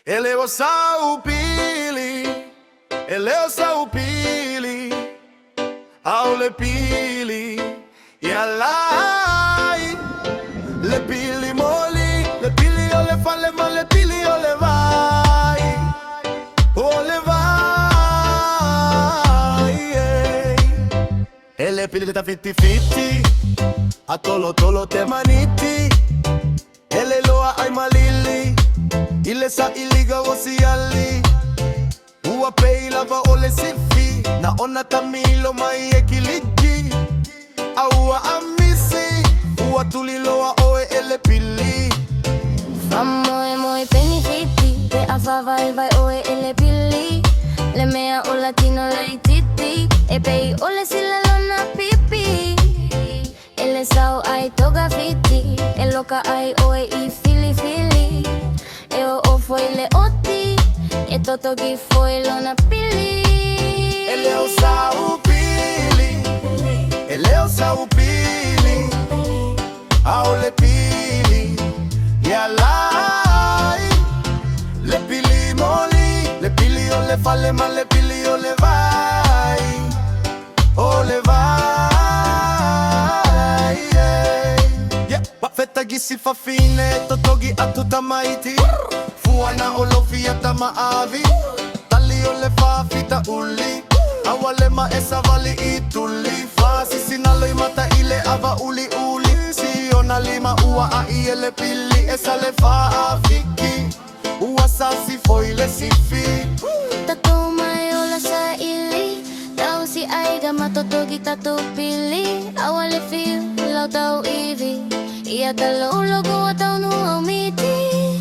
Ele osa upili, ele osa upili, au le pili, yalai. Le pili moli, le pili ole fale ma le pili ole vai, ole vai. Ele pili ta fitti fitti, a tolo tolo te maniti. Ele loa ai malili, ile sa iliga wasiali. Uwa pei lava ole sifi, na ona tamilo mai ekiliji. Aua amisi, uwa tuliloa oe ele pili. Famoe moi benefiti, te afava il vai oe ele pili. Le mea o latino lei titi, e pei ole sila lona pipi. Ele sao ai toga fiti, e loka ai oe I fili fili. E o foi le oti, e totogi foi lona pili. Ele osa upili, ele osa upili, au le pili, yalai. Le pili moli, le pili ole fale ma le pili ole vai, ole vai. Yeah, fetta gisi fa fine, totogi atuta maiti. Fuana olofia tama avi, tali ole fa fita uli. Awale ma esa vali ituli, fasi sinalo mata ile ava uli uli. Si ona lima ua a ele pili, esa le fa afiki. Ua sasi foi le sifi. Tato mai ola sa ili, tau si aiga matotogi tato pili. Awale feel, lau tau ivi, ia talo logo tau nu au miti.